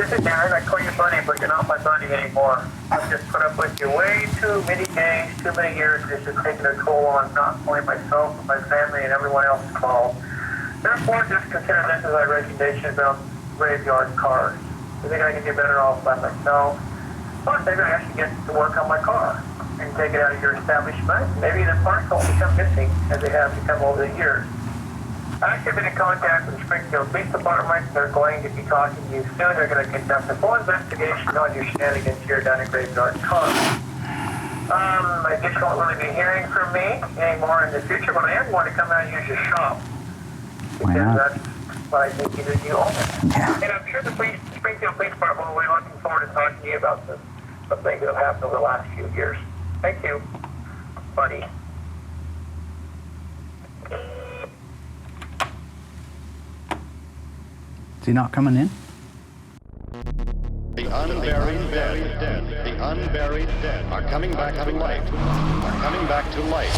This is Darren. I call you buddy, but you're not my buddy anymore. I've just put up with you way too many days, too many years. This is taking a toll on not only myself, but my family and everyone else involved. Therefore, just consider this as my resignation about Graveyard Carz. I think I can do better off by myself. Plus, maybe I should get to work on my car and take it out of your establishment. Maybe the parts won't become missing as they have become over the years. I actually been in contact with the Springfield Police Department. They're going to be talking to you soon. They're going to conduct a full investigation on your shenanigans here down at Graveyard Carz. I guess you won't really be hearing from me anymore in the future, but I am going to come out and use your shop. Because that's what I think you own it. Yeah. And I'm sure the Springfield Police Department will be looking forward to talking to you about the things that have happened over the last few years. Thank you, buddy. Is he not coming in? The unburied dead, the unburied dead are coming back to life, are coming back to life.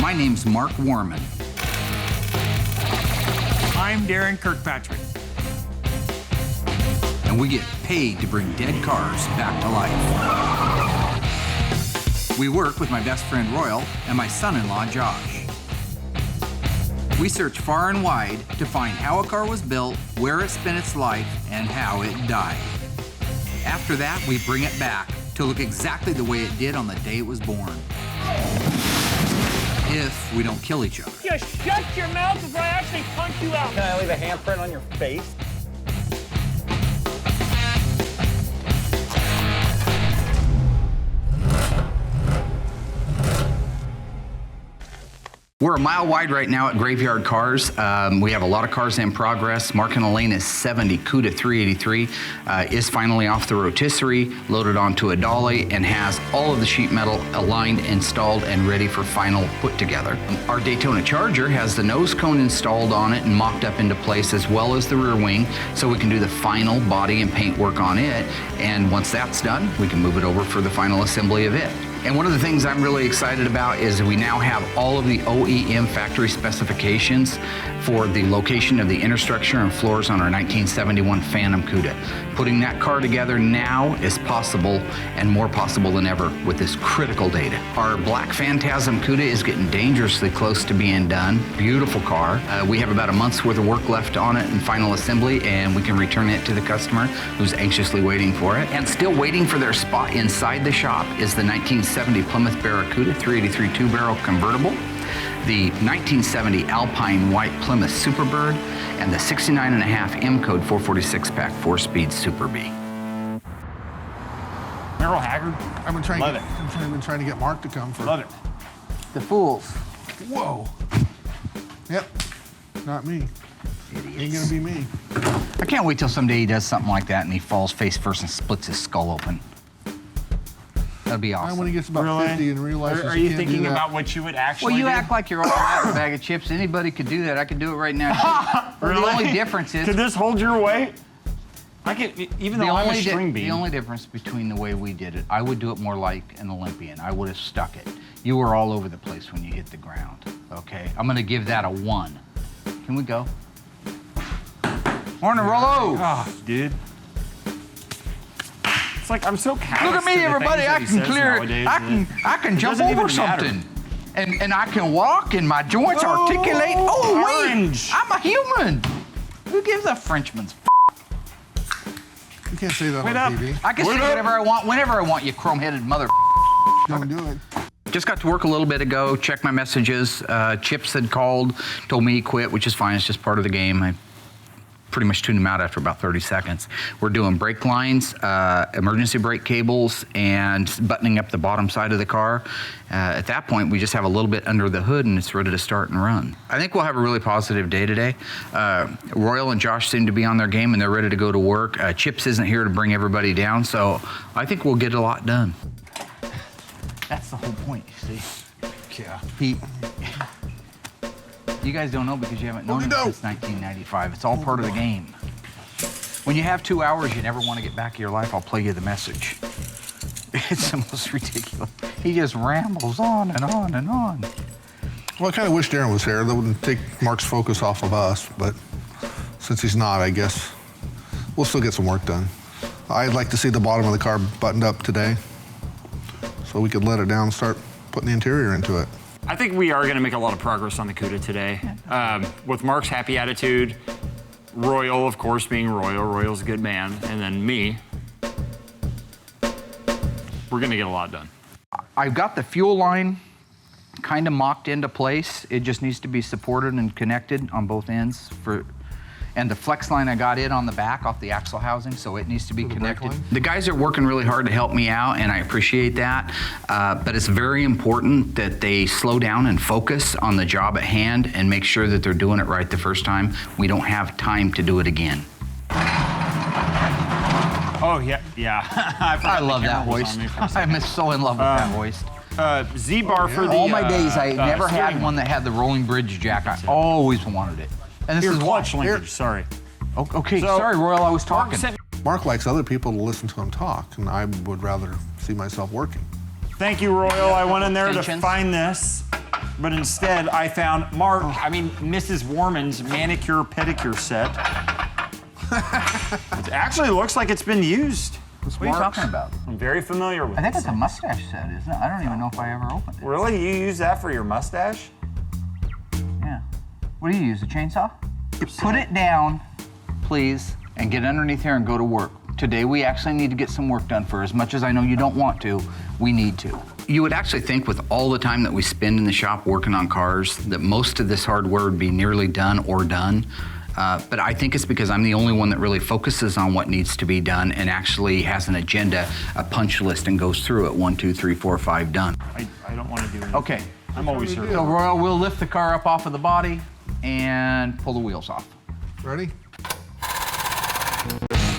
My name's Mark Warman. I'm Darren Kirkpatrick. And we get paid to bring dead cars back to life. We work with my best friend Royal and my son-in-law Josh. We search far and wide to find how a car was built, where it spent its life, and how it died. After that, we bring it back to look exactly the way it did on the day it was born. If we don't kill each other. Just shut your mouth before I actually punch you out. Can I leave a handprint on your face? We're a mile wide right now at Graveyard Carz. We have a lot of cars in progress. Mark and Elena's 70 Cuda 383 is finally off the rotisserie, loaded onto a dolly, and has all of the sheet metal aligned, installed, and ready for final put together. Our Daytona Charger has the nose cone installed on it and mocked up into place, as well as the rear wing, so we can do the final body and paint work on it. And once that's done, we can move it over for the final assembly of it. And one of the things I'm really excited about is we now have all of the OEM factory specifications for the location of the inner structure and floors on our 1971 Phantom Cuda. Putting that car together now is possible, and more possible than ever with this critical data. Our Black Phantasm Cuda is getting dangerously close to being done. Beautiful car. We have about a month's worth of work left on it in final assembly, and we can return it to the customer who's anxiously waiting for it. And still waiting for their spot inside the shop is the 1970 Plymouth Barracuda 383 two-barrel convertible, the 1970 Alpine White Plymouth Superbird, and the 69.5 M-Code 446-pack 4-speed Super B. Merle Haggard. I've been trying to get Mark to come for. Love it. The fools. Whoa. Yep. Not me. Idiots. Ain't gonna be me. I can't wait till someday he does something like that and he falls face first and splits his skull open. That'd be awesome. And when he gets about 50 and realizes Are he you can't thinking do that. about what you would actually Well, you do? act like you're all about a bag of chips. Anybody could do that. I could do it right now. Really? The only difference is Could this hold your weight? I could, even though I'm a string bean. the only difference between the way we did it, I would do it more like an Olympian. I would have stuck it. You were all over the place when you hit the ground. Okay, I'm gonna give that a 1. Can we go? Morning, Rollo. Oh, dude. It's like I'm so callous. Look at me, to the everybody. things I that he can says clear. nowadays, I can it jump doesn't over even matter. something, and I can walk, and my joints articulate. Oh, wait, orange. I'm a human. Who gives a Frenchman's? You can't say that Wait on up. TV. I can say whatever I want, whenever I want. You chrome-headed mother. Don't do it. Just got to work a little bit ago. Checked my messages. Chips had called, told me he quit, which is fine. It's just part of the game. I pretty much tuned him out after about 30 seconds. We're doing brake lines, emergency brake cables, and buttoning up the bottom side of the car. At that point, we just have a little bit under the hood and it's ready to start and run. I think we'll have a really positive day today. Royal and Josh seem to be on their game and they're ready to go to work. Chips isn't here to bring everybody down, so I think we'll get a lot done. That's the whole point, you see. Yeah. You guys don't know because you haven't known We it don't. since 1995. It's all part of the game. When you have 2 hours you never want to get back in your life, I'll play you the message. It's the most ridiculous. He just rambles on and on and on. Well, I kind of wish Darren was here. That wouldn't take Mark's focus off of us, but since he's not, I guess we'll still get some work done. I'd like to see the bottom of the car buttoned up today so we could let it down and start putting the interior into it. I think we are going to make a lot of progress on the Cuda today. With Mark's happy attitude, Royal, of course, being Royal. Royal's a good man. And then me. We're going to get a lot done. I've got the fuel line kind of mocked into place. It just needs to be supported and connected on both ends. And the flex line I got in on the back off the axle housing, so it needs to be connected. The guys are working really hard to help me out, and I appreciate that. But it's very important that they slow down and focus on the job at hand and make sure that they're doing it right the first time. We don't have time to do it again. Oh, yeah. I love that hoist. I'm so in love with that hoist. Z-bar for the all my days, I never had steering. one that had the rolling bridge jack. I always wanted it. And this Your is clutch why. linkage, sorry. Okay, So, sorry, Royal, I was Mark talking. sent- Mark likes other people to listen to him talk, and I would rather see myself working. Thank you, Royal. I went in there to Extensions. find this, but instead I found Mrs. Warman's manicure pedicure set. It actually looks like it's been used. What are you talking about? I'm very familiar with I think this it's a thing. mustache set, isn't it? I don't even know if I ever opened it. Really? You use that for your mustache? Yeah. What do you use, a chainsaw? Put it down, please, and get underneath here and go to work. Today we actually need to get some work done. For as much as I know you don't want to, we need to. You would actually think with all the time that we spend in the shop working on cars that most of this hardware would be nearly done or done. But I think it's because I'm the only one that really focuses on what needs to be done and actually has an agenda, a punch list, and goes through it. 1, 2, 3, 4, 5, done. I don't want to do anything. Okay. I'm always here. So Royal, we'll lift the car up off of the body and pull the wheels off. Ready?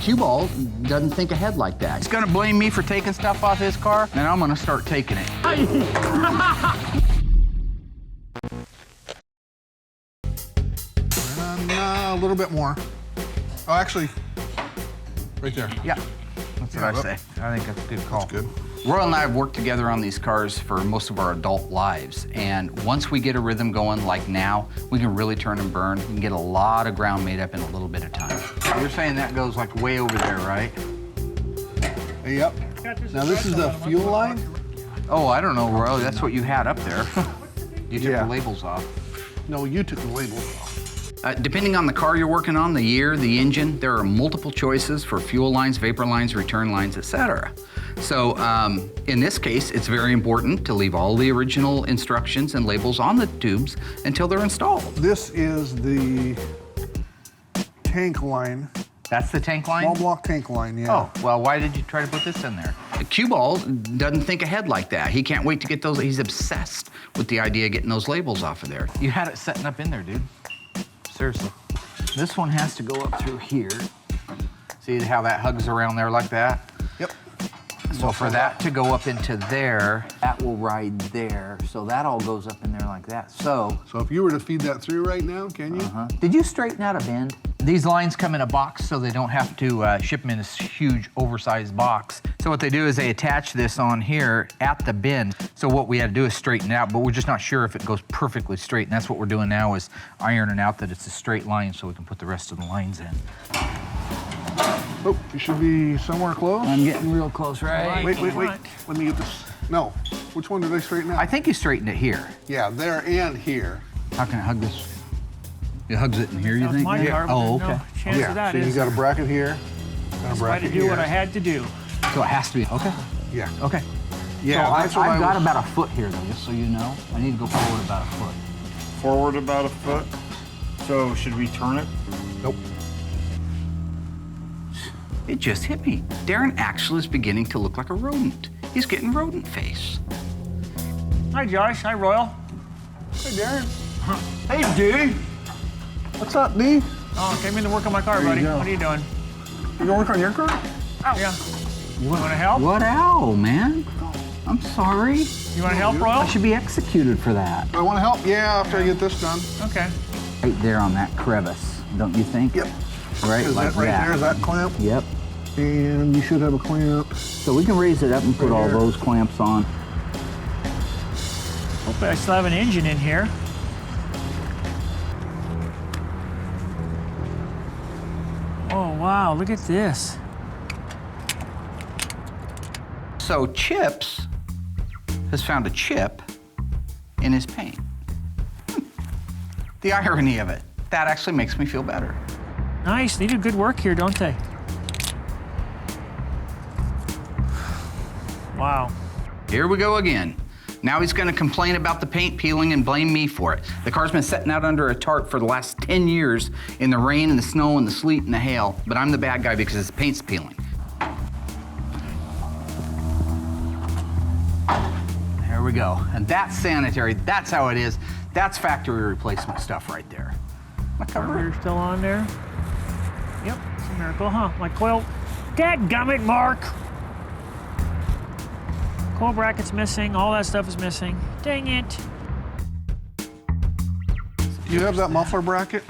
Cue ball doesn't think ahead like that. He's gonna blame me for taking stuff off his car, and I'm gonna start taking it. And a little bit more. Oh, actually, right there. Yeah, that's what I Yeah, say. I think that's a good call. That's good. Royal and I have worked together on these cars for most of our adult lives, and once we get a rhythm going like now, we can really turn and burn. We can get a lot of ground made up in a little bit of time. You're saying that goes like way over there, right? Yep. Now this is the fuel line. Oh, I don't know, Royal. That's what you had up there. You took Yeah. the labels off. No, you took the label off. Depending on the car you're working on, the year, the engine, there are multiple choices for fuel lines, vapor lines, return lines, etc. So in this case, it's very important to leave all the original instructions and labels on the tubes until they're installed. This is the tank line. That's the tank line? Small block tank line, yeah. Oh, well, why did you try to put this in there? Cue ball doesn't think ahead like that. He can't wait to get those. He's obsessed with the idea of getting those labels off of there. You had it setting up in there, dude. Seriously. This one has to go up through here. See how that hugs around there like that? Yep. So for that to go up into there, that will ride there. So that all goes up in there like that. So if you were to feed that through right now, can you? did you straighten out a bend? These lines come in a box so they don't have to ship them in this huge oversized box. So what they do is they attach this on here at the bend. So what we had to do is straighten it out, but we're just not sure if it goes perfectly straight. And that's what we're doing now is ironing out that it's a straight line so we can put the rest of the lines in. Oh, you should be somewhere close. I'm getting real close, right? Wait. Let me get this. No. Which one did I straighten out? I think you straightened it here. Yeah, there and here. How can it hug this? It hugs it in here, you think? my car, but Oh, there's okay. no chance of that. So you got a bracket here and a I had bracket to do here. what I had to do. So it has to be, okay. Yeah. Okay. Yeah, So that's what I've I got was- about a foot here though, just so you know. I need to go forward about a foot. Forward about a foot. So should we turn it? Nope. It just hit me. Darren actually is beginning to look like a rodent. He's getting rodent face. Hi, Josh. Hi, Royal. Hey, Darren. Hey, dude. What's up, D? Oh, came in to work on my car, There you buddy. go. What are you doing? You gonna work on your car? Yeah. You want to help? What ow, man? I'm sorry. You want to help, Royal? I should be executed for that. I want to help. Yeah, after I get this done. Okay. Right there on that crevice, don't you think? Yep. Right, Is like that right there? Is that clamp? Yep. And you should have a clamp. So we can raise it up and put all here. those clamps on. Hopefully I still have an engine in here. wow, look at this. So Chips has found a chip in his paint. The irony of it. That actually makes me feel better. Nice, they do good work here, don't they? Wow. Here we go again. Now he's gonna complain about the paint peeling and blame me for it. The car's been sitting out under a tarp for the last 10 years in the rain and the snow and the sleet and the hail, but I'm the bad guy because his paint's peeling. There we go. And that's sanitary, that's how it is. That's factory replacement stuff right there. My Carburetor still on there. Yep, it's a miracle, huh? My coil, dadgummit, Mark! Coil bracket's missing, all that stuff is missing. Dang it. Do you have that muffler bracket?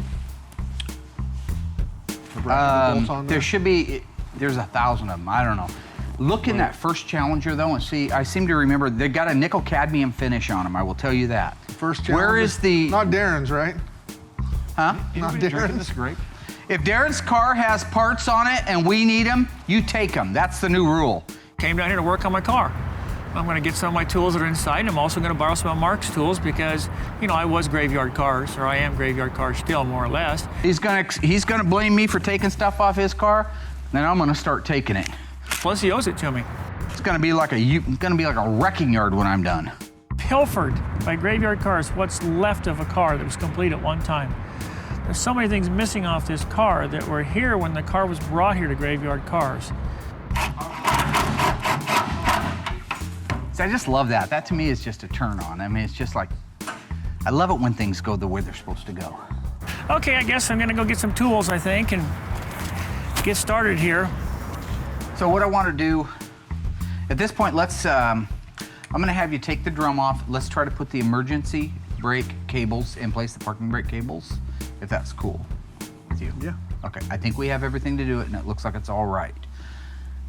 The bracket that bolts on There should be, there's 1,000 of them, I don't know. Look in that first Challenger though and see, I seem to remember they got a nickel cadmium finish on them, I will tell you that. First Challenger? Where is the... Not Darren's, right? Huh? Not Darren's. This grape. If Darren's car has parts on it and we need them, you take them. That's the new rule. Came down here to work on my car. I'm gonna get some of my tools that are inside, and I'm also gonna borrow some of Mark's tools because, you know, I was Graveyard Carz, or I am Graveyard Carz still, more or less. He's gonna blame me for taking stuff off his car, then I'm gonna start taking it. Plus, he owes it to me. It's gonna be like a wrecking yard when I'm done. Pilfered by Graveyard Carz, what's left of a car that was complete at one time. There's so many things missing off this car that were here when the car was brought here to Graveyard Carz. See, I just love that. That to me is just a turn on. I mean, it's just like, I love it when things go the way they're supposed to go. Okay, I guess I'm gonna go get some tools, I think, and get started here. So what I want to do, at this point, I'm gonna have you take the drum off. Let's try to put the emergency brake cables in place, the parking brake cables, if that's cool with you. Yeah. Okay, I think we have everything to do it and it looks like it's all right.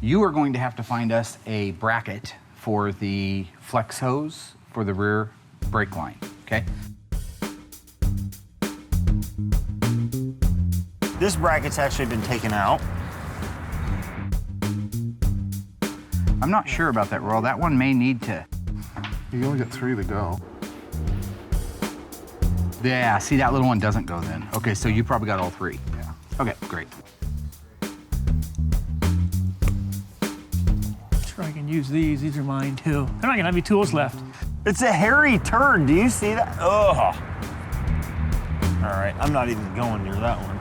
You are going to have to find us a bracket for the flex hose for the rear brake line, okay? This bracket's actually been taken out. I'm not sure about that, Royal. That one may need to. You only got 3 to go. Yeah, see, that little one doesn't go then. Okay, so you probably got all 3. Yeah. Okay, great. Sure, I can use these. These are mine too. I'm not gonna have any tools left. It's a hairy turd. Do you see that? Ugh. All right, I'm not even going near that one.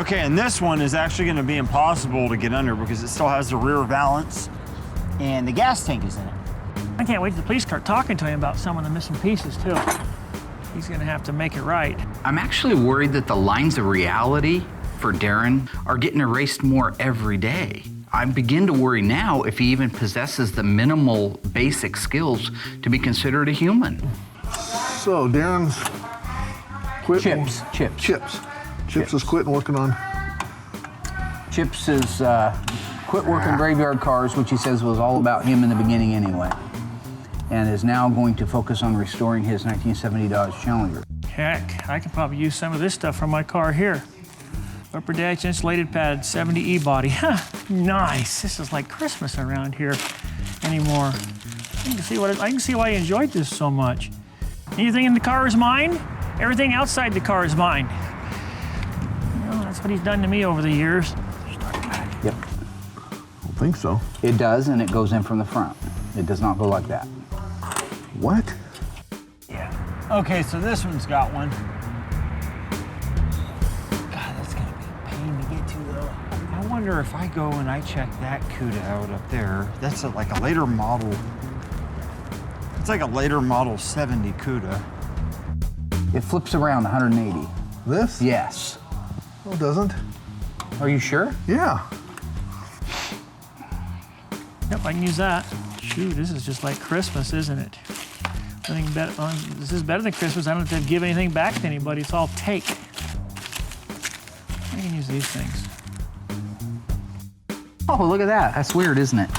Okay, and this one is actually going to be impossible to get under because it still has the rear valance and the gas tank is in it. I can't wait till the police start talking to him about some of the missing pieces too. He's gonna have to make it right. I'm actually worried that the lines of reality for Darren are getting erased more every day. I begin to worry now if he even possesses the minimal basic skills to be considered a human. So Darren's quit. Chips is quitting working on. Chips is quit working Graveyard Carz, which he says was all about him in the beginning anyway, and is now going to focus on restoring his 1970 Dodge Challenger. Heck, I could probably use some of this stuff from my car here. Upper dash insulated pad, 70E body. Huh, nice. This is like Christmas around here anymore. I can see why you enjoyed this so much. Anything in the car is mine. Everything outside the car is mine. You know, that's what he's done to me over the years. Yep. I don't think so. It does, and it goes in from the front. It does not go like that. What? Yeah. Okay, so this one's got one. God, that's gonna be a pain to get to though. I wonder if I go and I check that Cuda out up there. That's like a later model. It's like a later model 70 Cuda. It flips around 180. This? Yes. No, it doesn't. Are you sure? Yeah. Yep, I can use that. Shoot, this is just like Christmas, isn't it? This is better than Christmas. I don't have to give anything back to anybody. It's all take. I can use these things. Oh, look at that. That's weird, isn't it?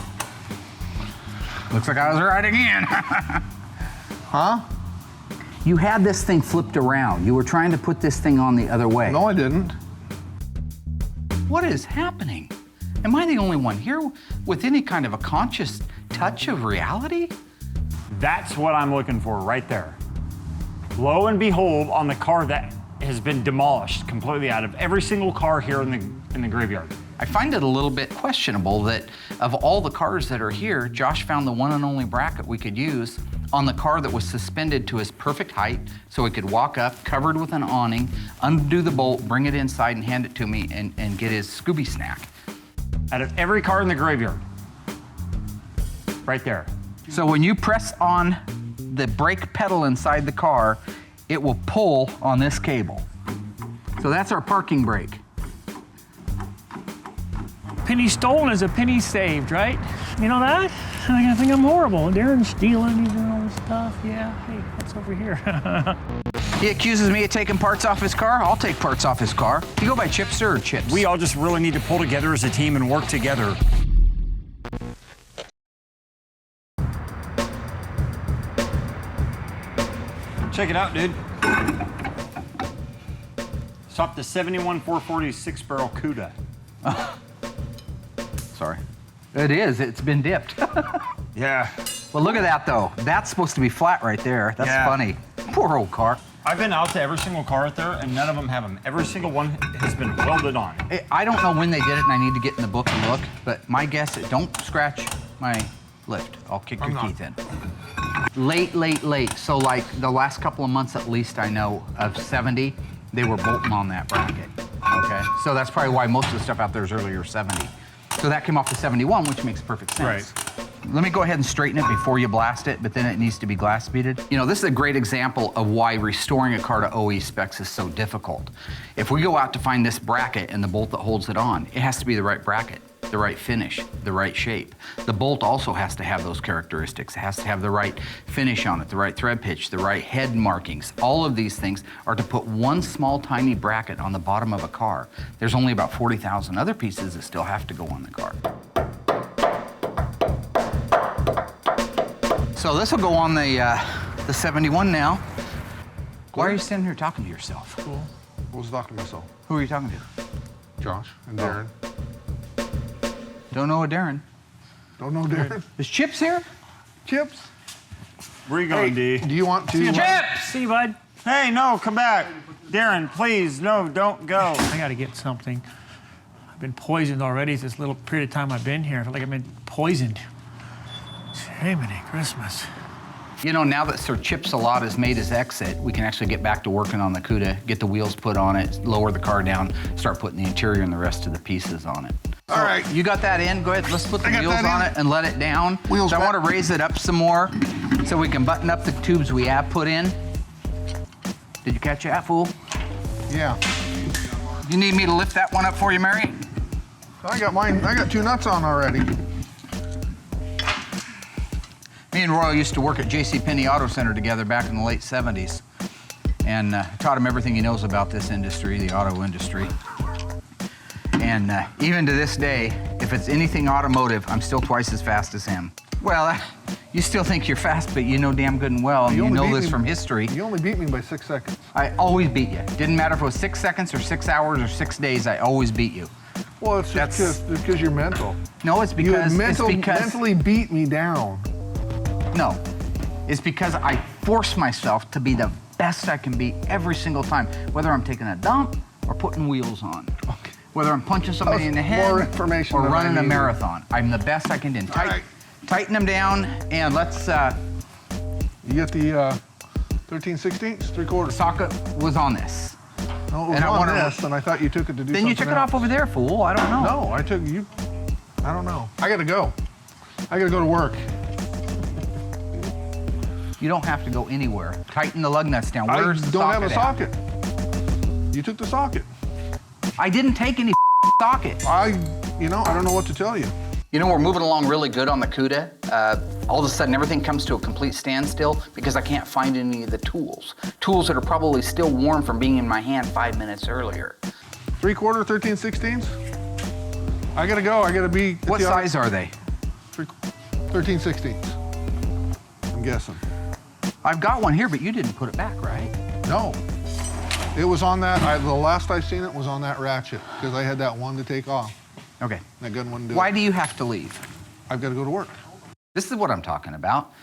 Looks like I was right again. Huh? You had this thing flipped around. You were trying to put this thing on the other way. No, I didn't. What is happening? Am I the only one here with any kind of a conscious touch of reality? That's what I'm looking for right there. Lo and behold, on the car that has been demolished completely out of every single car here in the graveyard. I find it a little bit questionable that of all the cars that are here, Josh found the one and only bracket we could use on the car that was suspended to his perfect height so he could walk up, covered with an awning, undo the bolt, bring it inside and hand it to me and get his Scooby snack. Out of every car in the graveyard. Right there. So when you press on the brake pedal inside the car, it will pull on this cable. So that's our parking brake. Penny stolen is a penny saved, right? You know that? I think I'm horrible. Darren's stealing, he's doing all this stuff. Yeah, hey, what's over here? He accuses me of taking parts off his car. I'll take parts off his car. You go by Chipster or Chips? We all just really need to pull together as a team and work together. Check it out, dude. Stop the 71 440 6-barrel Cuda. Sorry. It is. It's been dipped. Yeah. Well, look at that, though. That's supposed to be flat right there. That's Yeah. funny. Poor old car. I've been out to every single car out there, and none of them have them. Every single one has been welded on. I don't know when they did it, and I need to get in the book and look, but my guess is don't scratch my lift. I'll kick your teeth in. Late. So, like, the last couple of months at least, I know, of 70, they were bolting on that bracket, okay? So that's probably why most of the stuff out there is earlier 70. So that came off the 71, which makes perfect sense. Right. Let me go ahead and straighten it before you blast it, but then it needs to be glass beaded. You know, this is a great example of why restoring a car to OE specs is so difficult. If we go out to find this bracket and the bolt that holds it on, it has to be the right bracket, the right finish, the right shape. The bolt also has to have those characteristics. It has to have the right finish on it, the right thread pitch, the right head markings. All of these things are to put one small tiny bracket on the bottom of a car. There's only about 40,000 other pieces that still have to go on the car. So this will go on the 71 now. Why are you standing here talking to yourself? Cool. I was talking to myself. Who are you talking to? Josh and Darren. Don't know a Darren. Don't know Darren? Is Chips here? Chips? Where you going, Hey, D? do you want to? Chips! See you, bud. Hey, no, come back. Darren, please, no, don't go. I gotta get something. I've been poisoned already this little period of time I've been here. I feel like I've been poisoned. Jiminy Christmas. You know, now that Sir Chips-a-Lot has made his exit, we can actually get back to working on the Cuda, get the wheels put on it, lower the car down, start putting the interior and the rest of the pieces on it. All right. You got that in? Go ahead, let's put the I got wheels that on in. it and let it down. Wheels So I back. want to raise it up some more so we can button up the tubes we have put in. Did you catch that, fool? Yeah. You need me to lift that one up for you, Mary? I got mine. I got 2 nuts on already. Me and Royal used to work at JCPenney Auto Center together back in the late 70s. And taught him everything he knows about this industry, the auto industry. And even to this day, if it's anything automotive, I'm still twice as fast as him. Well, you still think you're fast, but you know damn good and well, and you only know beat this me- from history. You only beat me by 6 seconds. I always beat you. Didn't matter if it was 6 seconds or 6 hours or 6 days, I always beat you. Well, it's just because you're mental. No, it's You because, mentally beat me down. No, it's because I force myself to be the best I can be every single time, whether I'm taking a dump or putting wheels on. Okay. Whether I'm punching somebody That's in the head more information or than I running a needed. marathon. I'm the best I can do. All right. Tighten them down, and let's, You get the 13/16, 3/4. socket was on this. No, it was And I on wanna- this, and I thought you took it to do Then you something took it off else. over there, fool. I don't know. No, I took you. I don't know. I gotta go. I gotta go to work. You don't have to go anywhere. Tighten the lug nuts down. I Where's the don't have a socket at? socket. You took the socket. I didn't take any socket. I don't know what to tell you. You know, we're moving along really good on the Cuda. All of a sudden, everything comes to a complete standstill because I can't find any of the tools. Tools that are probably still warm from being in my hand 5 minutes earlier. 3/4, 13/16. I gotta go. I gotta be. at What the size are they? 13/16. I'm guessing. I've got one here, but you didn't put it back, right? No. It was on that, the last I seen it was on that ratchet, because I had that one to take off. Okay. That gun wouldn't do Why it. do you have to leave? I've got to go to work. This is what I'm talking about.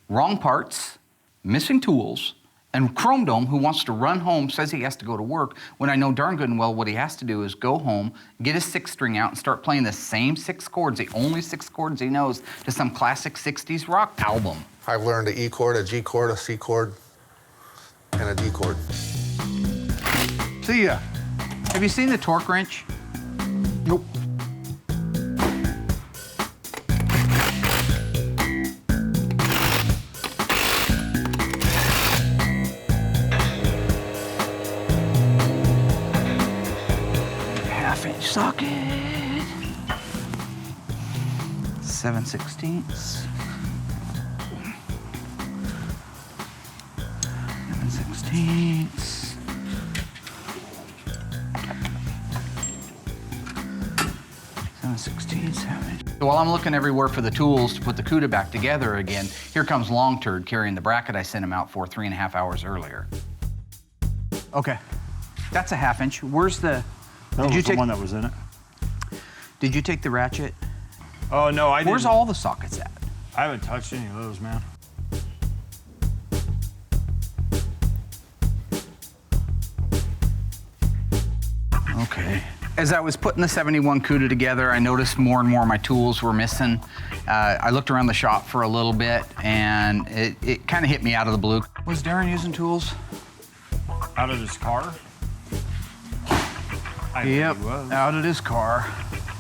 Wrong parts, missing tools, and Chrome Dome, who wants to run home, says he has to go to work, when I know darn good and well what he has to do is go home, get his 6-string out, and start playing the same 6 chords, the only 6 chords he knows, to some classic 60s rock album. I've learned an E chord, a G chord, a C chord, and a D chord. See ya. Have you seen the torque wrench? Nope. Half-inch socket. 7/16. 7/16. 7/16. So while I'm looking everywhere for the tools to put the Cuda back together again, here comes Long Turd carrying the bracket I sent him out for 3.5 hours earlier. Okay, that's a 1/2 inch. Where's the? That was the one that was in it. Did you take the ratchet? Oh, no, I didn't. Where's all the sockets at? I haven't touched any of those, man. Okay. As I was putting the 71 Cuda together, I noticed more and more of my tools were missing. I looked around the shop for a little bit, and it kind of hit me out of the blue. Was Darren using tools? Out of this car? I Yep, think he was. out of his car.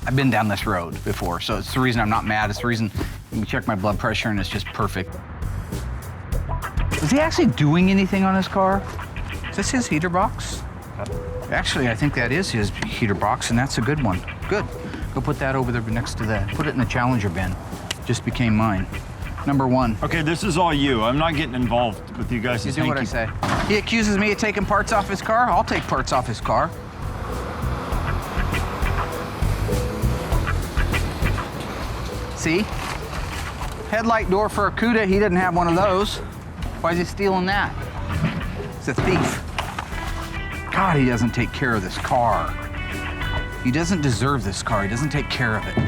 I've been down this road before, so it's the reason I'm not mad. It's the reason you check my blood pressure, and it's just perfect. Is he actually doing anything on his car? Is this his heater box? Actually, I think that is his heater box, and that's a good one. Good. Go put that over there next to that. Put it in the Challenger bin. Just became mine. Number 1. Okay, this is all you. I'm not getting involved with you guys. You do what I say. He accuses me of taking parts off his car. I'll take parts off his car. See? Headlight door for a Cuda. He didn't have one of those. Why is he stealing that? He's a thief. God, he doesn't take care of this car. He doesn't deserve this car. He doesn't take care of it.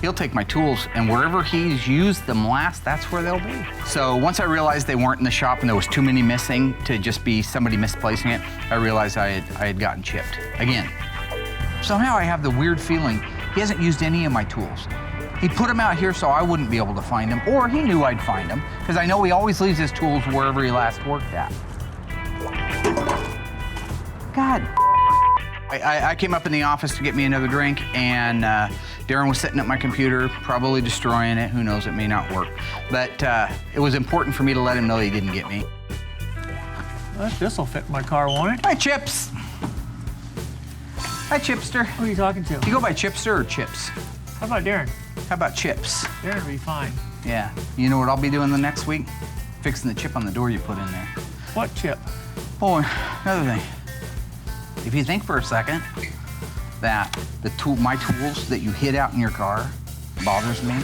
He'll take my tools, and wherever he's used them last, that's where they'll be. So once I realized they weren't in the shop and there was too many missing to just be somebody misplacing it, I realized I had gotten chipped again. Somehow I have the weird feeling he hasn't used any of my tools. He put them out here so I wouldn't be able to find them, or he knew I'd find them, because I know he always leaves his tools wherever he last worked at. God. I came up in the office to get me another drink, and Darren was sitting at my computer, probably destroying it. Who knows, it may not work. But it was important for me to let him know he didn't get me. This will fit my car, won't it? Hi, Chips. Hi, Chipster. Who are you talking to? You go by Chipster or Chips? How about Darren? How about Chips? Darren will be fine. Yeah. You know what I'll be doing the next week? Fixing the chip on the door you put in there. What chip? Oh, another thing. If you think for a second that my tools that you hid out in your car bothers me,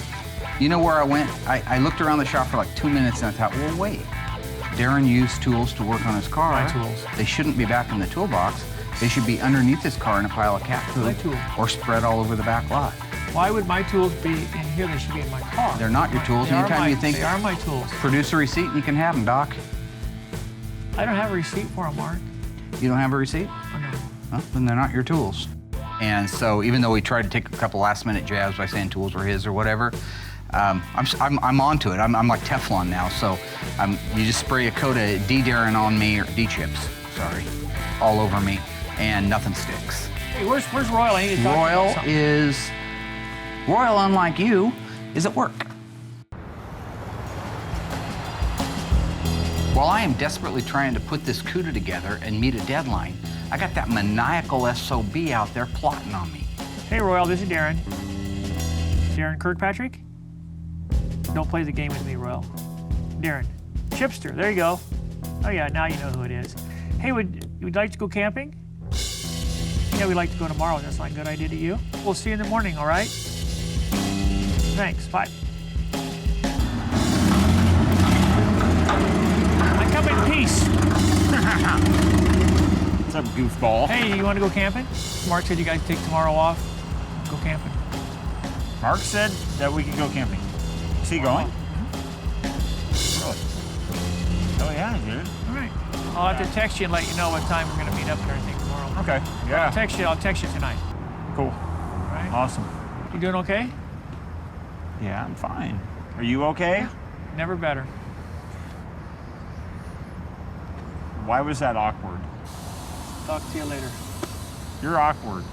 you know where I went? I looked around the shop for like 2 minutes and I thought, well, wait. Darren used tools to work on his car. My tools. They shouldn't be back in the toolbox. They should be underneath his car in a pile of cat My food tools. or spread all over the back lot. Why would my tools be in here? They should be in my car. They're not your tools. They are Anytime my- you think, They are my tools. produce a receipt and you can have them, Doc. I don't have a receipt for them, Mark. You don't have a receipt? Oh, no. Well, then they're not your tools. And so even though we tried to take a couple last-minute jabs by saying tools were his or whatever, I'm onto it. I'm like Teflon now. So you just spray a coat of D-Daren on me, or D-Chips, sorry, all over me, and nothing sticks. Hey, where's Royal? I need to talk to you about something. Royal, unlike you, is at work. While I am desperately trying to put this Cuda together and meet a deadline, I got that maniacal SOB out there plotting on me. Hey, Royal, this is Darren. Darren Kirkpatrick? Don't play the game with me, Royal. Darren. Chipster, there you go. Oh, yeah, now you know who it is. Hey, would you like to go camping? Yeah, we'd like to go tomorrow. That's not a good idea to you? We'll see you in the morning, all right? Thanks, bye. I come in peace. goofball. Hey, you want to go camping? Mark said you guys take tomorrow off. Go camping. Mark said that we could go camping. Is he going? Really? Oh yeah, dude. All right. I'll have to text you and let you know what time we're going to meet up and everything tomorrow. Okay. Yeah. I'll text you tonight. Cool. All right. Awesome. You doing okay? Yeah, I'm fine. Are you okay? Never better. Why was that awkward? Talk to you later. You're awkward.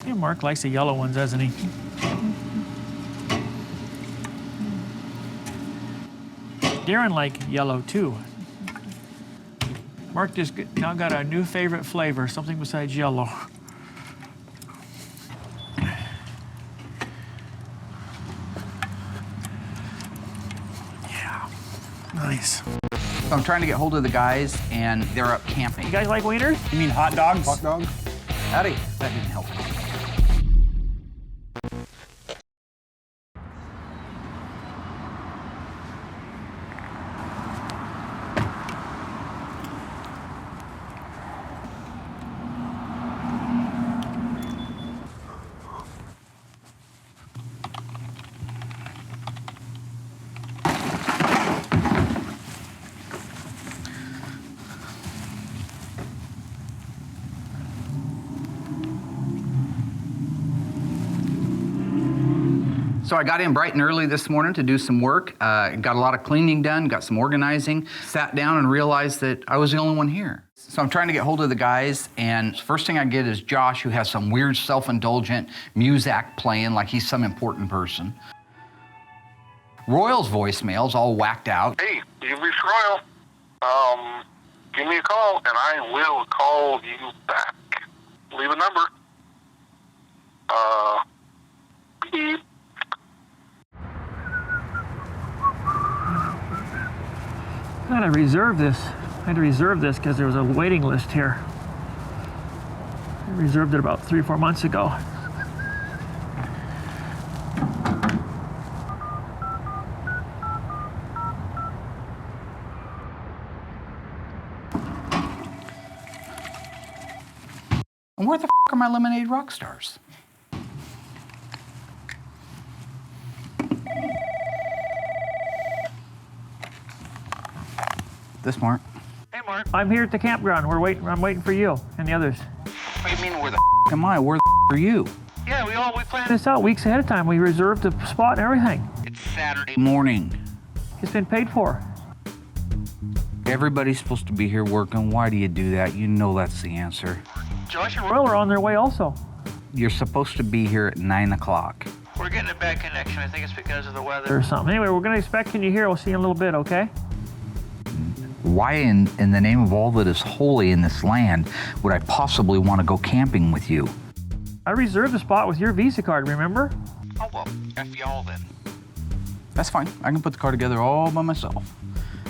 Yeah, Mark likes the yellow ones, doesn't he? Darren like yellow too. Mark just now got a new favorite flavor, something besides yellow. Yeah, nice. So I'm trying to get hold of the guys, and they're up camping. You guys like wieners? You mean hot dogs? Hot dog? Howdy. That didn't help. So I got in bright and early this morning to do some work, got a lot of cleaning done, got some organizing, sat down and realized that I was the only one here. So I'm trying to get hold of the guys, and first thing I get is Josh, who has some weird self-indulgent music playing like he's some important person. Royal's voicemail's all whacked out. Hey, you reached Royal. Give me a call, and I will call you back. Leave a number. Beep. I had to reserve this. I had to reserve this because there was a waiting list here. I reserved it about 3 or 4 months ago. And where the f*** are my Lemonade rock stars? This Mark. Hey, Mark. I'm here at the campground. I'm waiting for you and the others. What do you mean, where the f*** am I? Where the f*** are you? Yeah, we planned this out weeks ahead of time. We reserved the spot and everything. It's Saturday morning. It's been paid for. Everybody's supposed to be here working. Why do you do that? You know that's the answer. Josh and Royal are on their way also. You're supposed to be here at 9 o'clock. We're getting a bad connection. I think it's because of the weather or something. Anyway, we're going to expect you here. We'll see you in a little bit, okay? Why in the name of all that is holy in this land would I possibly want to go camping with you? I reserved the spot with your Visa card, remember? Oh, well, F y'all then. That's fine. I can put the car together all by myself.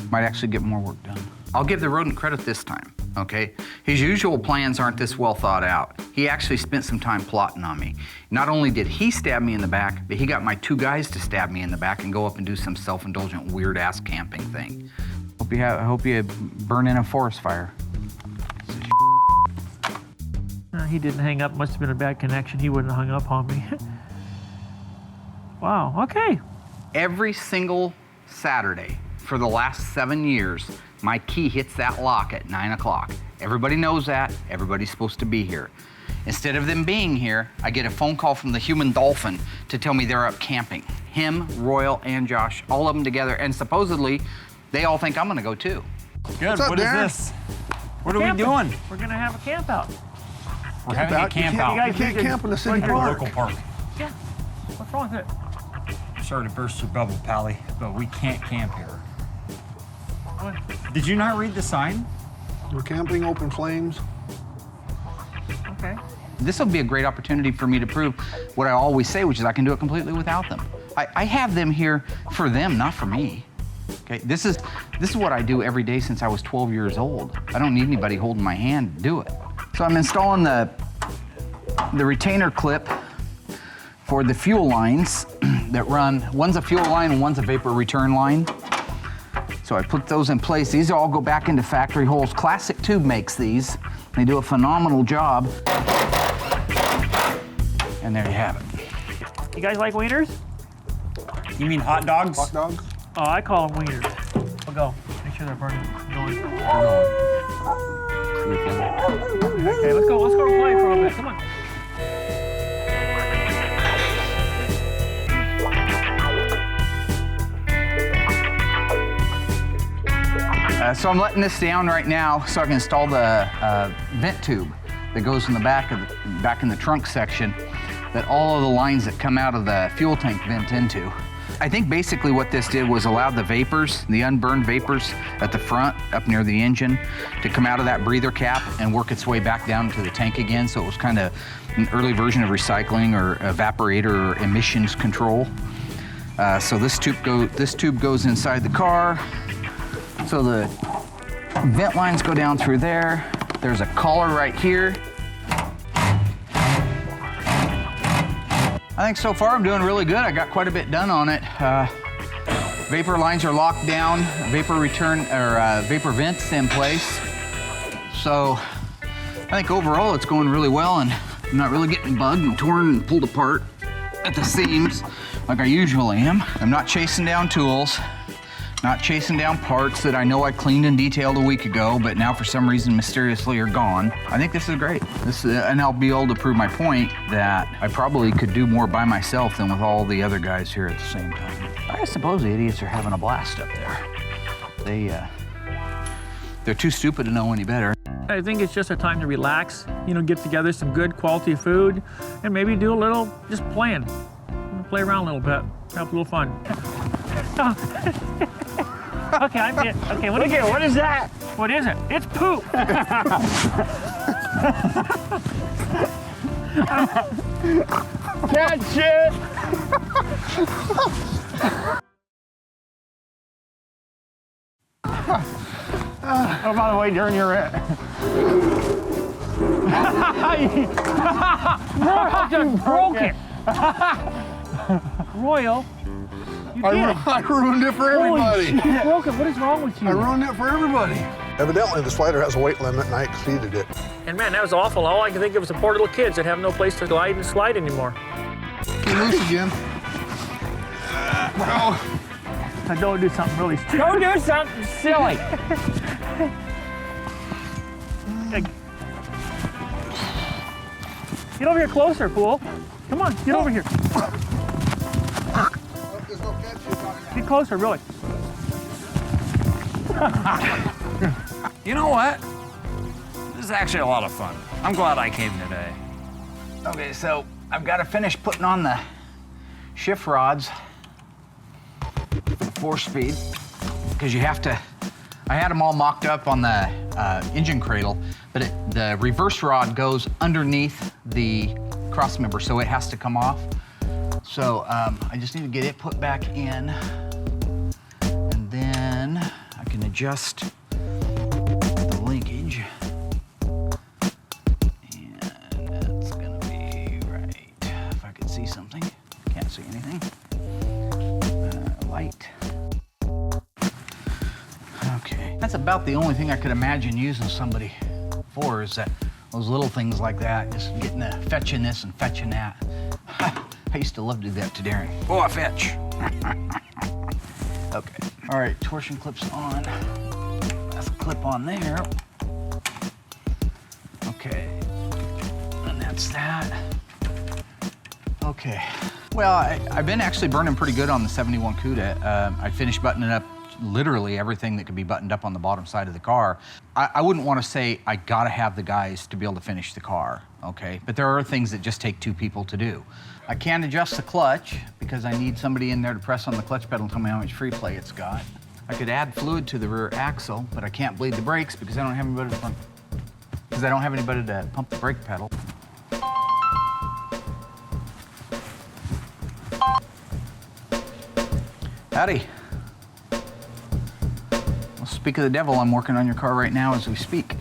Might actually get more work done. I'll give the rodent credit this time, okay? His usual plans aren't this well thought out. He actually spent some time plotting on me. Not only did he stab me in the back, but he got my 2 guys to stab me in the back and go up and do some self-indulgent, weird-ass camping thing. I hope you burn in a forest fire. He didn't hang up. Must have been a bad connection. He wouldn't have hung up on me. Wow, okay. Every single Saturday for the last 7 years, my key hits that lock at 9 o'clock. Everybody knows that. Everybody's supposed to be here. Instead of them being here, I get a phone call from the human dolphin to tell me they're up camping. Him, Royal, and Josh, all of them together, and supposedly they all think I'm gonna go too. Good. What's up, What is Darren? this? What are we Camping. doing? We're going to have a camp out. We're having a camp out. guys You can't need to- camp in the city Right, park. Local park. Yeah. What's wrong with it? Sorry to burst your bubble, Pally, but we can't camp here. What? Did you not read the sign? We're camping open flames. Okay. This will be a great opportunity for me to prove what I always say, which is I can do it completely without them. I have them here for them, not for me. Okay, this is what I do every day since I was 12 years old. I don't need anybody holding my hand to do it. So I'm installing the retainer clip for the fuel lines that run. One's a fuel line and one's a vapor return line. So I put those in place. These all go back into factory holes. Classic Tube makes these. They do a phenomenal job. And there you have it. You guys like wieners? You mean hot dogs? Hot dogs? Oh, I call them wieners. We'll go. Make sure they're burning. Going. Okay, let's go play for a bit. Come on. So I'm letting this down right now so I can install the vent tube that goes in the back in the trunk section that all of the lines that come out of the fuel tank vent into. I think basically what this did was allow the vapors, the unburned vapors at the front up near the engine to come out of that breather cap and work its way back down to the tank again. So it was kind of an early version of recycling or evaporator or emissions control. So this tube goes inside the car. So the vent lines go down through there. There's a collar right here. I think so far I'm doing really good. I got quite a bit done on it. Vapor lines are locked down, vapor vents in place. So I think overall it's going really well, and I'm not really getting bugged and torn and pulled apart at the seams like I usually am. I'm not chasing down tools. Not chasing down parts that I know I cleaned and detailed a week ago, but now for some reason mysteriously are gone. I think this is great. And I'll be able to prove my point that I probably could do more by myself than with all the other guys here at the same time. I suppose the idiots are having a blast up there. They're too stupid to know any better. I think it's just a time to relax, get together some good quality food, and maybe do a little just playing. Play around a little bit, have a little fun. Okay, I'm in. Okay, what is that? What is it? It's poop. Catch it! Oh, by the way, Darren, you're it. You broke it. Royal. I ruined it for everybody. Holy shit, you broke it. What is wrong with you? I ruined it for everybody. Evidently, the slider has a weight limit, and I exceeded it. And man, that was awful. All I can think of is the poor little kids that have no place to glide and slide anymore. Get loose again. Now don't do something really stupid. Don't do something silly. Get over here closer, fool. Come on, get over here. Get closer, really. You know what? This is actually a lot of fun. I'm glad I came today. Okay, so I've got to finish putting on the shift rods for the 4-speed because you have to. I had them all mocked up on the engine cradle, but the reverse rod goes underneath the cross member, so it has to come off. So I just need to get it put back in, and then I can adjust the linkage. And that's gonna be right. If I could see something. Can't see anything. Light. Okay. That's about the only thing I could imagine using somebody for, is that those little things like that, just getting the fetching this and fetching that. I used to love to do that to Darren. Oh, I fetch. Okay. All right, torsion clip's on. That's a clip on there. Okay. And that's that. Okay. Well, I've been actually burning pretty good on the 71 Cuda. I finished buttoning up literally everything that could be buttoned up on the bottom side of the car. I wouldn't want to say I gotta have the guys to be able to finish the car, okay? But there are things that just take 2 people to do. I can't adjust the clutch because I need somebody in there to press on the clutch pedal and tell me how much free play it's got. I could add fluid to the rear axle, but I can't bleed the brakes because I don't have anybody to pump the brake pedal. Howdy. Well, speak of the devil, I'm working on your car right now as we speak.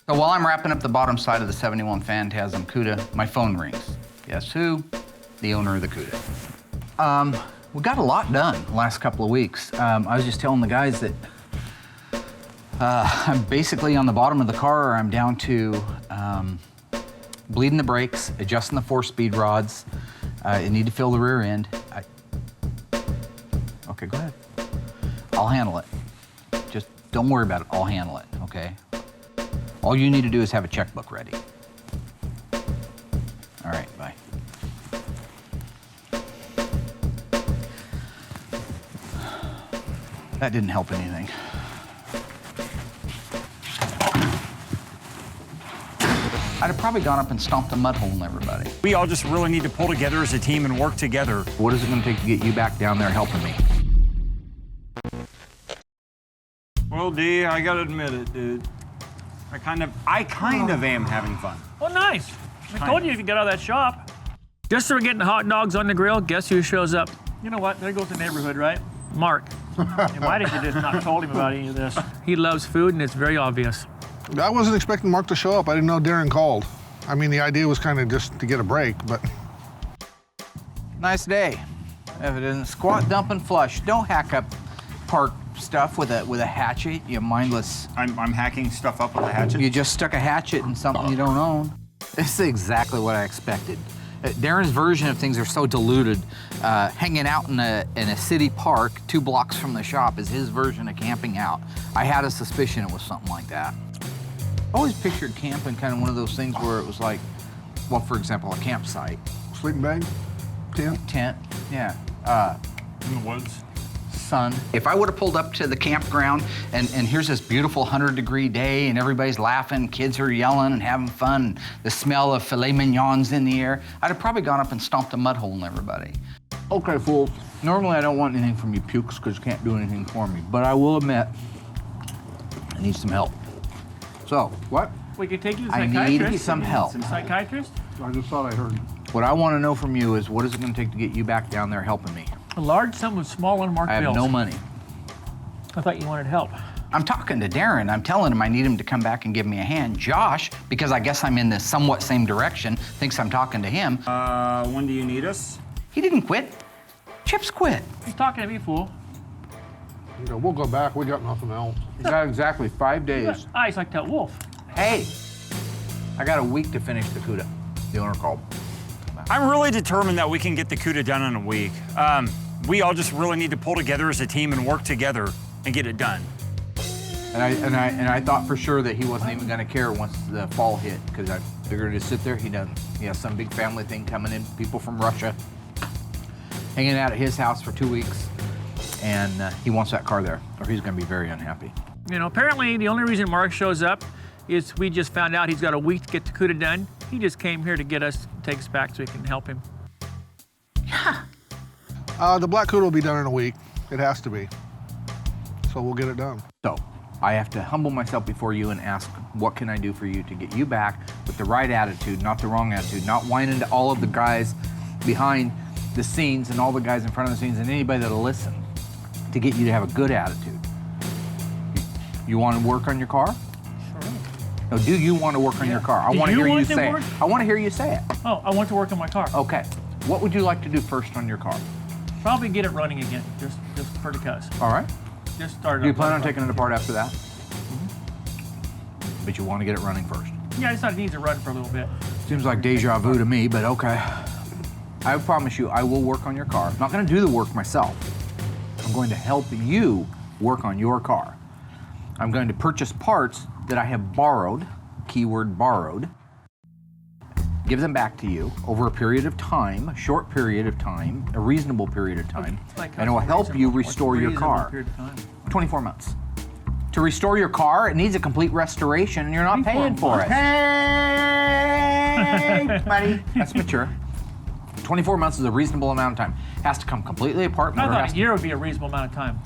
So while I'm wrapping up the bottom side of the 71 Phantasm Cuda, my phone rings. Guess who? The owner of the Cuda. We got a lot done the last couple of weeks. I was just telling the guys that I'm basically on the bottom of the car, or I'm down to bleeding the brakes, adjusting the 4-speed rods. I need to fill the rear end. Okay, go ahead. I'll handle it. Just don't worry about it. I'll handle it, okay? All you need to do is have a checkbook ready. All right, bye. That didn't help anything. I'd have probably gone up and stomped a mud hole in everybody. We all just really need to pull together as a team and work together. What is it going to take to get you back down there helping me? Well, D, I gotta admit it, dude. I kind of am having fun. Oh, nice. I told you if you get out of that shop. Just so we're getting hot dogs on the grill, guess who shows up? You know what? There goes the neighborhood, right? Mark. And why did you just not told him about any of this? He loves food, and it's very obvious. I wasn't expecting Mark to show up. I didn't know Darren called. I mean, the idea was kind of just to get a break, but... Nice day. If it isn't squat, dump, and flush. Don't hack up park stuff with a hatchet, you mindless. I'm hacking stuff up with a hatchet. You just stuck a hatchet in something you don't own. This is exactly what I expected. Darren's version of things are so diluted. Hanging out in a city park 2 blocks from the shop is his version of camping out. I had a suspicion it was something like that. I always pictured camping kind of one of those things where it was like, well, for example, a campsite. Sleeping bag? Tent, yeah. In the woods. Sun. If I would have pulled up to the campground and here's this beautiful 100-degree day and everybody's laughing, kids are yelling and having fun, and the smell of filet mignon's in the air, I'd have probably gone up and stomped a mud hole in everybody. Okay, fools. Normally I don't want anything from you pukes because you can't do anything for me, but I will admit I need some help. So, what? We could take you to I the psychiatrist. need some help. Psychiatrist? I just thought I heard. What I want to know from you is what is it going to take to get you back down there helping me? A large sum of small unmarked I have bills. no money. I thought you wanted help. I'm talking to Darren. I'm telling him I need him to come back and give me a hand. Josh, because I guess I'm in the somewhat same direction, thinks I'm talking to him. When do you need us? He didn't quit. Chip's quit. He's talking to me, fool. You know, we'll go back. We got nothing else. You got exactly 5 You days. got eyes like that wolf. Hey, I got a week to finish the Cuda. The owner called. I'm really determined that we can get the Cuda done in a week. We all just really need to pull together as a team and work together and get it done. And I thought for sure that he wasn't even going to care once the fall hit, because I figured he'd sit there. He doesn't. He has some big family thing coming in, people from Russia, hanging out at his house for 2 weeks, and he wants that car there, or he's going to be very unhappy. You know, apparently the only reason Mark shows up is we just found out he's got a week to get the Cuda done. He just came here to get us, take us back so we can help him. The black Cuda will be done in a week. It has to be. So we'll get it done. So I have to humble myself before you and ask, what can I do for you to get you back with the right attitude, not the wrong attitude, not whining to all of the guys behind the scenes and all the guys in front of the scenes and anybody that'll listen, to get you to have a good attitude. You want to work on your car? Sure. No, do you want to work on your car? I Do want to you hear you want to say work? it. I want to hear you say it. Oh, I want to work on my car. Okay. What would you like to do first on your car? Probably get it running again, just for the cuz. All right. Just start it Do you up. plan on taking it apart after that? But you want to get it running first. Yeah, I just thought it needs to run for a little bit. Seems like deja vu to me, but okay. I promise you, I will work on your car. I'm not going to do the work myself. I'm going to help you work on your car. I'm going to purchase parts that I have borrowed, keyword borrowed, give them back to you over a period of time, a short period of time, a reasonable period of time, and it will help you restore your car. 24 months. To restore your car, it needs a complete restoration, and you're not paying for it. Hey, buddy. That's mature. 24 months is a reasonable amount of time. Has to come completely apart. I thought a year would be a reasonable amount of time.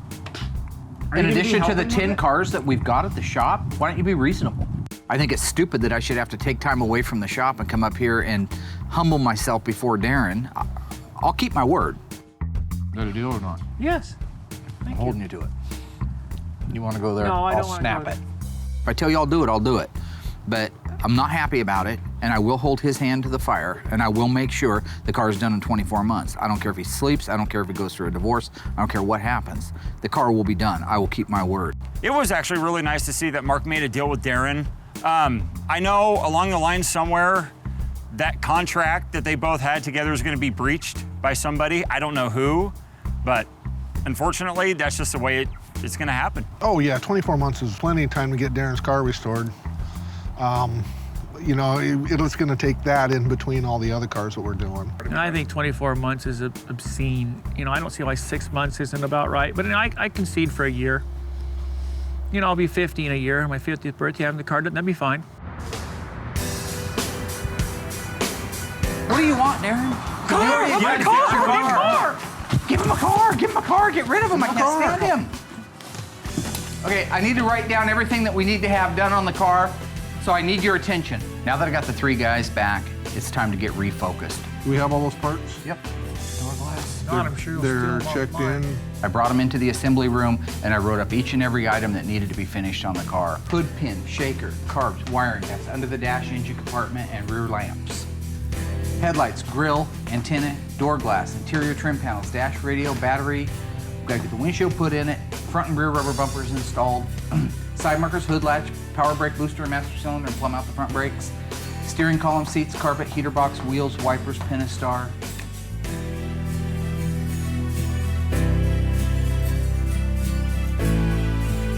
In addition to the 10 cars that we've got at the shop, why don't you be reasonable? I think it's stupid that I should have to take time away from the shop and come up here and humble myself before Darren. I'll keep my word. Is that a deal or not? Yes. I'm holding you to it. You want to go there? No, I don't I'll wanna snap go it. If I tell you I'll do it, I'll do it. But I'm not happy about it, and I will hold his hand to the fire, and I will make sure the car is done in 24 months. I don't care if he sleeps, I don't care if he goes through a divorce, I don't care what happens. The car will be done. I will keep my word. It was actually really nice to see that Mark made a deal with Darren. I know along the line somewhere that contract that they both had together is going to be breached by somebody. I don't know who, but unfortunately, that's just the way it's going to happen. Oh yeah, 24 months is plenty of time to get Darren's car restored. You know, it's going to take that in between all the other cars that we're doing. And I think 24 months is obscene. You know, I don't see why 6 months isn't about right, but I concede for a year. You know, I'll be 50 in a year, my 50th birthday, having the car done, that'd be fine. What do you want, Darren? Car! Give him a car! Give him a car! Give him a car! Get rid of him! I can't stand him! Okay, I need to write down everything that we need to have done on the car, so I need your attention. Now that I got the 3 guys back, it's time to get refocused. Do we have all those parts? Yep. Door glass. God, I'm sure you'll They're steal them checked off mine. in. I brought them into the assembly room, and I wrote up each and every item that needed to be finished on the car. Hood pin, shaker, carbs, wiring that's under the dash engine compartment, and rear lamps. Headlights, grille, antenna, door glass, interior trim panels, dash radio, battery. We've got to get the windshield put in it, front and rear rubber bumpers installed, side markers, hood latch, power brake booster, master cylinder, and plumb out the front brakes, steering column, seats, carpet, heater box, wheels, wipers, Pentastar.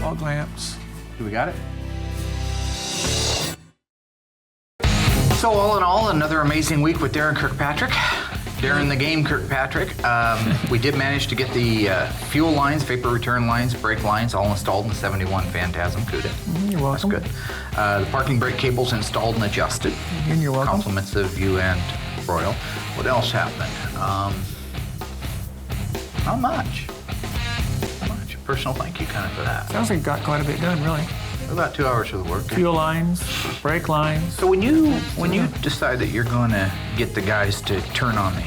Fog lamps. Do we got it? So all in all, another amazing week with Darren Kirkpatrick. Darren the Game Kirkpatrick. We did manage to get the fuel lines, vapor return lines, brake lines all installed in the 71 Phantasm Cuda. You're welcome. That's good. The parking brake cables installed and adjusted. And you're welcome. Compliments of you and Royal. What else happened? Not much. Not much. Personal thank you kind of for that. Sounds like you got quite a bit done, really. About 2 hours of the work. Fuel lines, brake lines. So when you decide that you're going to get the guys to turn on me,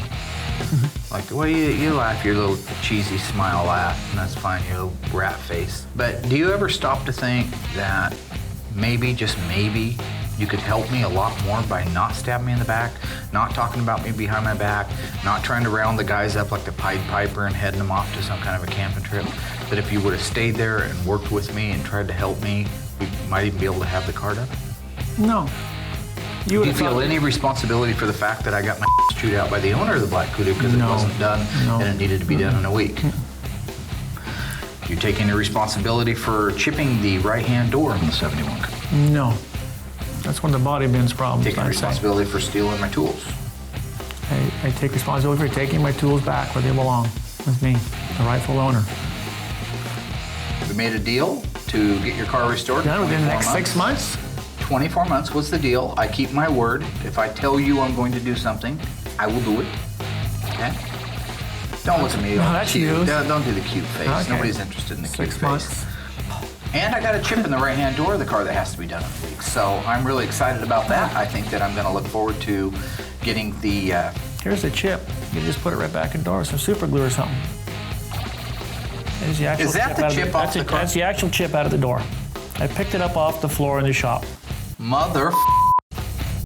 like the way you laugh, your little cheesy smile laugh, and that's fine, your little rat face. But do you ever stop to think that maybe, just maybe, you could help me a lot more by not stabbing me in the back, not talking about me behind my back, not trying to round the guys up like the Pied Piper and heading them off to some kind of a camping trip? That if you would have stayed there and worked with me and tried to help me, we might even be able to have the car done? No. Do you feel any responsibility for the fact that I got my chewed out by the owner of the black Cuda because it wasn't done and it needed to be done in a week? Do you take any responsibility for chipping the right-hand door on the 71 Cuda? No. That's one of the body bins problems. Taking responsibility for stealing my tools? I take responsibility for taking my tools back where they belong with me, the rightful owner. We made a deal to get your car restored. Done within the next 6 months? 24 months was the deal. I keep my word. If I tell you I'm going to do something, I will do it. Okay? Don't look at me. No, that's cute. you. Don't do the cute face. Okay. Nobody's interested in the cute 6 months. face. And I got a chip in the right-hand door of the car that has to be done in a week. So I'm really excited about that. I think that I'm going to look forward to getting the... Here's the chip. You just put it right back in the door with some super glue or something. There's the actual Is that the chip off the car? That's the actual chip out of the door. I picked it up off the floor in the shop. Mother